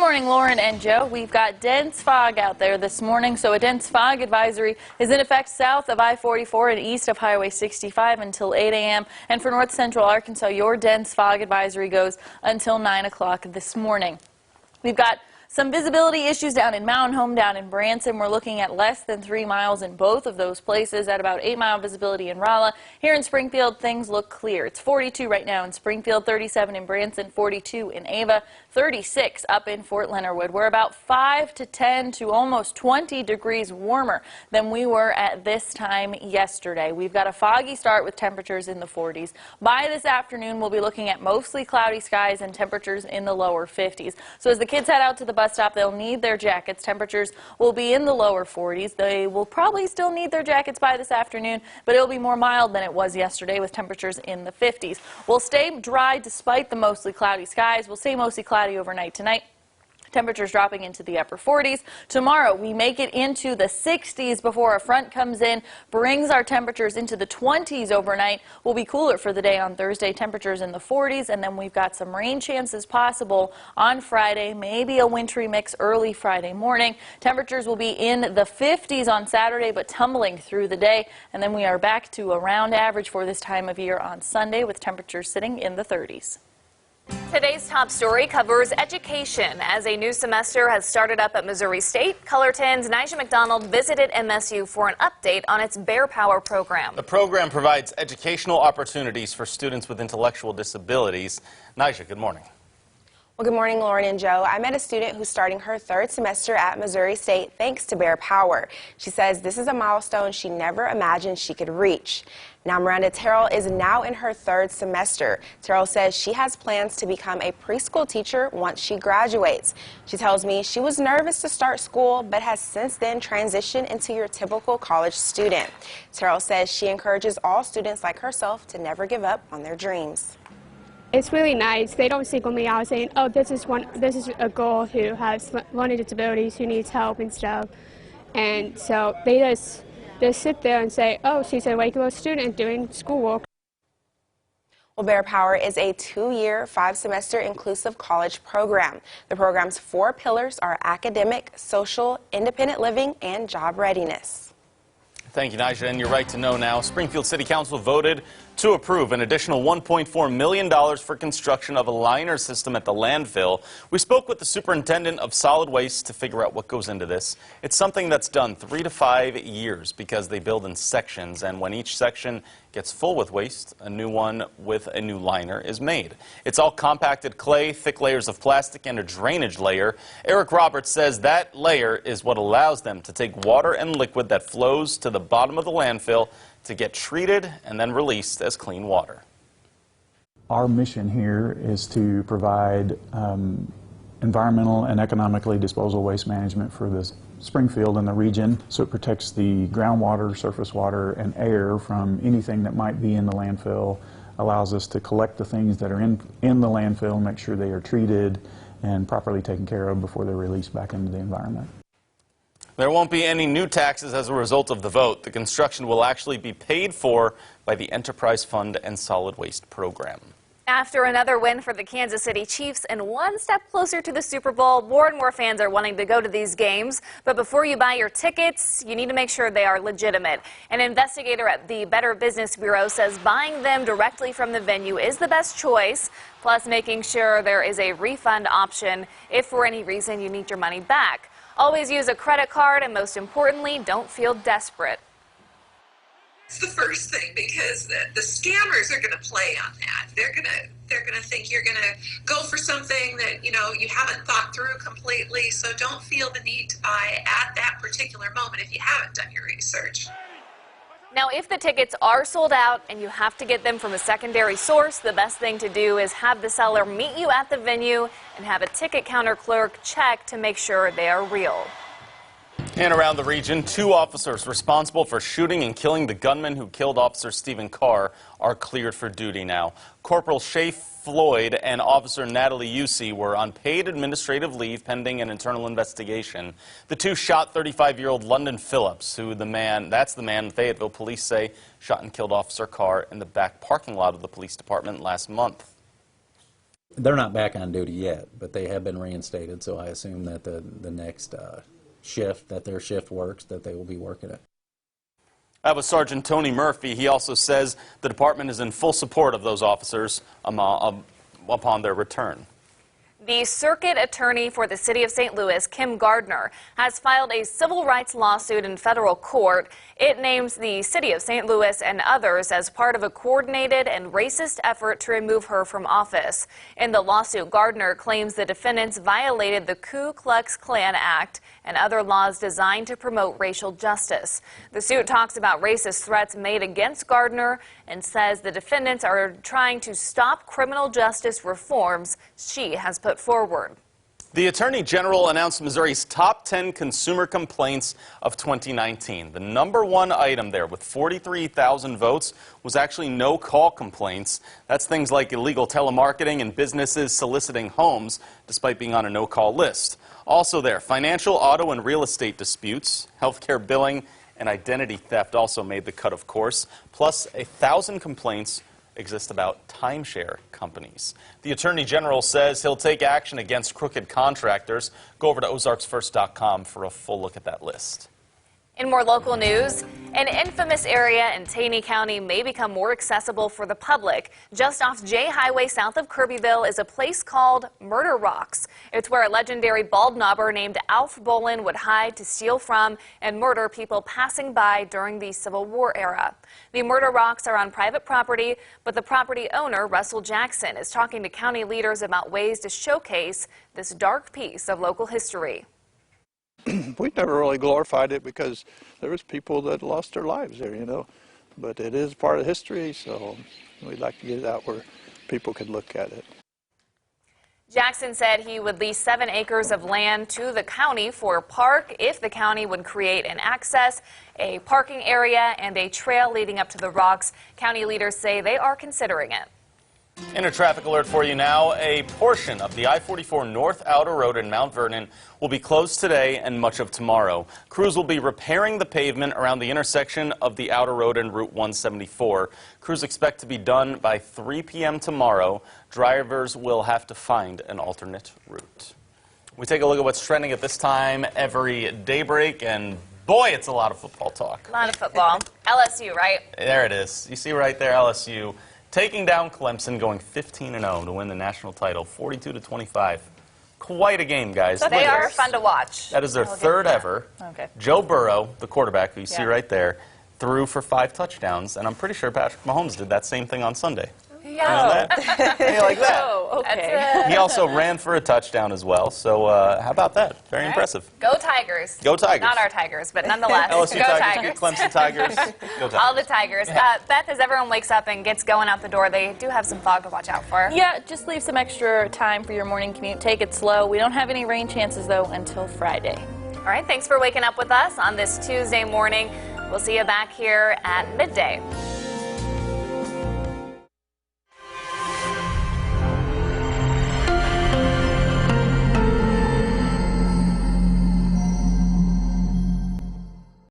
morning, Lauren and Joe. We've got dense fog out there this morning, so a dense fog advisory is in effect south of I-44 and east of Highway 65 until 8 a.m. And for north central Arkansas, your dense fog advisory goes until 9 o'clock this morning. We've got some visibility issues down in Mountain Home, down in Branson. We're looking at less than 3 miles in both of those places, at about 8-mile visibility in Rolla. Here in Springfield, things look clear. It's 42 right now in Springfield, 37 in Branson, 42 in Ava, 36 up in Fort Leonard Wood. We're about 5 to 10 to almost 20 degrees warmer than we were at this time yesterday. We've got a foggy start with temperatures in the 40s. By this afternoon, we'll be looking at mostly cloudy skies and temperatures in the lower 50s. So as the kids head out to the bus stop, they'll need their jackets. Temperatures will be in the lower 40s. They will probably still need their jackets by this afternoon, but it'll be more mild than it was yesterday with temperatures in the 50s. We'll stay dry despite the mostly cloudy skies. We'll stay mostly cloudy overnight tonight. Temperatures dropping into the upper 40s. Tomorrow, we make it into the 60s before a front comes in, brings our temperatures into the 20s overnight. We'll be cooler for the day on Thursday, temperatures in the 40s, and then we've got some rain chances possible on Friday, maybe a wintry mix early Friday morning. Temperatures will be in the 50s on Saturday, but tumbling through the day, and then we are back to around average for this time of year on Sunday with temperatures sitting in the 30s. Today's top story covers education. As a new semester has started up at Missouri State, Color 10's Nyjah McDonald visited MSU for an update on its Bear Power program. The program provides educational opportunities for students with intellectual disabilities. Nyjah, good morning. Well, good morning, Lauren and Joe. I met a student who's starting her third semester at Missouri State thanks to Bear Power. She says this is a milestone she never imagined she could reach. Now, Miranda Terrell is now in her third semester. Terrell says she has plans to become a preschool teacher once she graduates. She tells me she was nervous to start school, but has since then transitioned into your typical college student. Terrell says she encourages all students like herself to never give up on their dreams. It's really nice. They don't single me out saying, oh, this is a girl who has learning disabilities, who needs help and stuff. And so they just sit there and say, oh, she's a regular student doing schoolwork. Well, Bear Power is a 2-year, 5-semester inclusive college program. The program's 4 pillars are academic, social, independent living, and job readiness. Thank you, Nyjah. And you're right to know now, Springfield City Council voted to approve an additional $1.4 million for construction of a liner system at the landfill. We spoke with the superintendent of solid waste to figure out what goes into this. It's something that's done 3 to 5 years because they build in sections, and when each section gets full with waste, a new one with a new liner is made. It's all compacted clay, thick layers of plastic, and a drainage layer. Eric Roberts says that layer is what allows them to take water and liquid that flows to the bottom of the landfill to get treated and then released as clean water. Our mission here is to provide environmental and economically disposal waste management for the Springfield and the region, so it protects the groundwater, surface water, and air from anything that might be in the landfill, allows us to collect the things that are in the landfill, make sure they are treated and properly taken care of before they're released back into the environment. There won't be any new taxes as a result of the vote. The construction will actually be paid for by the Enterprise Fund and Solid Waste Program. After another win for the Kansas City Chiefs and one step closer to the Super Bowl, more and more fans are wanting to go to these games. But before you buy your tickets, you need to make sure they are legitimate. An investigator at the Better Business Bureau says buying them directly from the venue is the best choice, plus making sure there is a refund option if for any reason you need your money back. Always use a credit card, and most importantly, don't feel desperate. It's the first thing, because the scammers are going to play on that. They're going to think you're going to go for something that you haven't thought through completely. So don't feel the need to buy at that particular moment if you haven't done your research. Now, if the tickets are sold out and you have to get them from a secondary source, the best thing to do is have the seller meet you at the venue and have a ticket counter clerk check to make sure they are real. And around the region, 2 officers responsible for shooting and killing the gunman who killed Officer Stephen Carr are cleared for duty now. Corporal Shay Floyd and Officer Natalie Usey were on paid administrative leave pending an internal investigation. The 2 shot 35-year-old London Phillips, that's the man Fayetteville police say shot and killed Officer Carr in the back parking lot of the police department last month. They're not back on duty yet, but they have been reinstated, so I assume that the next shift, that their shift works, that they will be working it. That was Sergeant Tony Murphy. He also says the department is in full support of those officers upon their return. The circuit attorney for the city of St. Louis, Kim Gardner, has filed a civil rights lawsuit in federal court. It names the city of St. Louis and others as part of a coordinated and racist effort to remove her from office. In the lawsuit, Gardner claims the defendants violated the Ku Klux Klan Act and other laws designed to promote racial justice. The suit talks about racist threats made against Gardner and says the defendants are trying to stop criminal justice reforms she has put forward. The Attorney General announced Missouri's top 10 consumer complaints of 2019. The #1 item there with 43,000 votes was actually no-call complaints. That's things like illegal telemarketing and businesses soliciting homes despite being on a no-call list. Also there, financial, auto, and real estate disputes, healthcare billing, and identity theft also made the cut, of course. Plus, 1,000 complaints exist about timeshare companies. The Attorney General says he'll take action against crooked contractors. Go over to ozarksfirst.com for a full look at that list. In more local news, an infamous area in Taney County may become more accessible for the public. Just off J Highway south of Kirbyville is a place called Murder Rocks. It's where a legendary bald knobber named Alf Bolin would hide to steal from and murder people passing by during the Civil War era. The Murder Rocks are on private property, but the property owner, Russell Jackson, is talking to county leaders about ways to showcase this dark piece of local history. We never really glorified it because there was people that lost their lives there, you know. But it is part of history, so we'd like to get it out where people could look at it. Jackson said he would lease 7 acres of land to the county for a park if the county would create an access, a parking area, and a trail leading up to the rocks. County leaders say they are considering it. In a traffic alert for you now, a portion of the I-44 North Outer Road in Mount Vernon will be closed today and much of tomorrow. Crews will be repairing the pavement around the intersection of the Outer Road and Route 174. Crews expect to be done by 3 p.m. tomorrow. Drivers will have to find an alternate route. We take a look at what's trending at this time every Daybreak, and boy, it's a lot of football talk. A lot of football. LSU, right? There it is. You see right there, LSU. Taking down Clemson, going 15-0 to win the national title, 42-25. Quite a game, guys. They are fun to watch. That is their third ever. Okay. Joe Burrow, the quarterback, who you see right there, threw for 5 touchdowns, and I'm pretty sure Patrick Mahomes did that same thing on Sunday. Yeah. Hey, like that. Oh, okay. He also ran for a touchdown as well, so how about that? Very impressive. Go Tigers. Go Tigers. Not our Tigers, but nonetheless, LSU go Tigers, Tigers. Clemson Tigers, go Tigers. All the Tigers. Beth, as everyone wakes up and gets going out the door, they do have some fog to watch out for. Yeah, just leave some extra time for your morning commute. Take it slow. We don't have any rain chances, though, until Friday. All right, thanks for waking up with us on this Tuesday morning. We'll see you back here at midday.